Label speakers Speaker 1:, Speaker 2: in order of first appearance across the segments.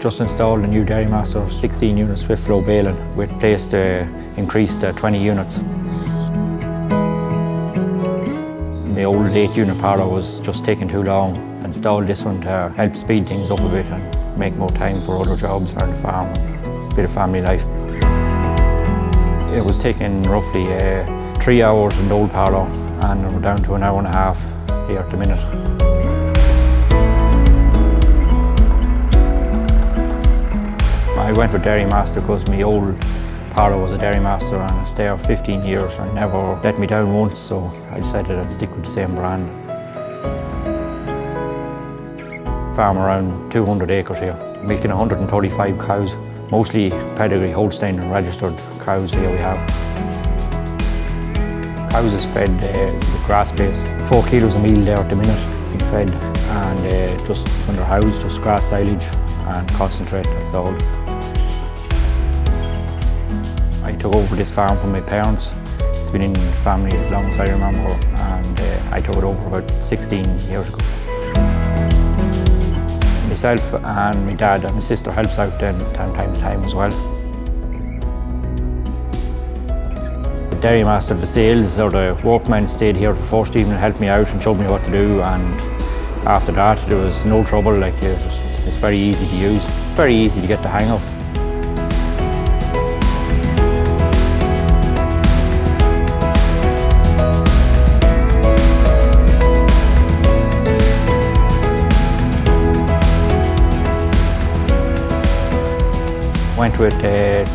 Speaker 1: Just installed a new DAIRYMASTER 16 unit Swiftflo baling with place to increase to 20 units. The old 8 unit parlour was just taking too long. Installed this one to help speed things up a bit and make more time for other jobs around the farm and a bit of family life. It was taking roughly 3 hours in the old parlour and we're down to an hour and a half here at the minute. I went with DAIRYMASTER because my old parlour was a DAIRYMASTER and I stayed there 15 years and never let me down once, so I decided I'd stick with the same brand. Farm around 200 acres here, milking 135 cows, mostly pedigree, Holstein and registered cows here we have. Cows is fed with grass base, 4 kilos of meal there at the minute being fed, and just when they're housed, just grass silage and concentrate, that's all. I took over this farm from my parents. It's been in the family as long as I remember, and I took it over about 16 years ago. Myself and my dad and my sister helps out then time to time as well. The DAIRYMASTER, the sales or the workmen stayed here the first evening and helped me out and showed me what to do, and after that there was no trouble. Like it's very easy to use, very easy to get the hang of. Went with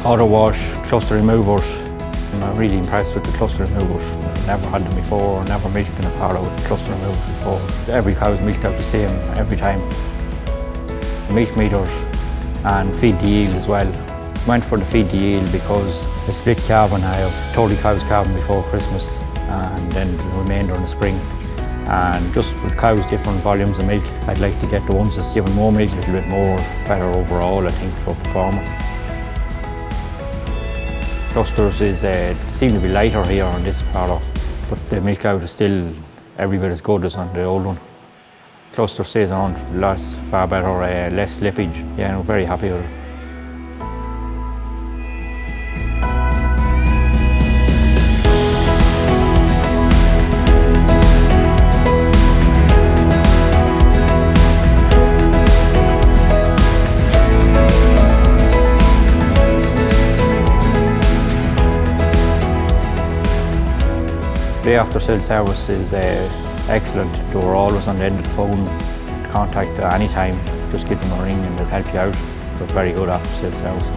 Speaker 1: auto wash, cluster removers. I'm really impressed with the cluster removers. I've never had them before, never milked in a parlour with cluster removers before. Every cow's milked out the same every time. Milk meters and feed the yield as well. Went for the feed the yield because a split calving, I have 30 cows calving before Christmas and then the remainder in the spring. And just with cows, different volumes of milk, I'd like to get the ones that's giving more milk a little bit more, better overall, I think, for performance. Clusters seem to be lighter here on this parlour, but the milk out is still every bit as good as on the old one. Cluster stays on, lasts far better, less slippage. Yeah, I'm very happy with it. The after-sale service is excellent. They were always on the end of the phone, contact at any time. Just give them a ring and they'll help you out. They're very good after-sale service.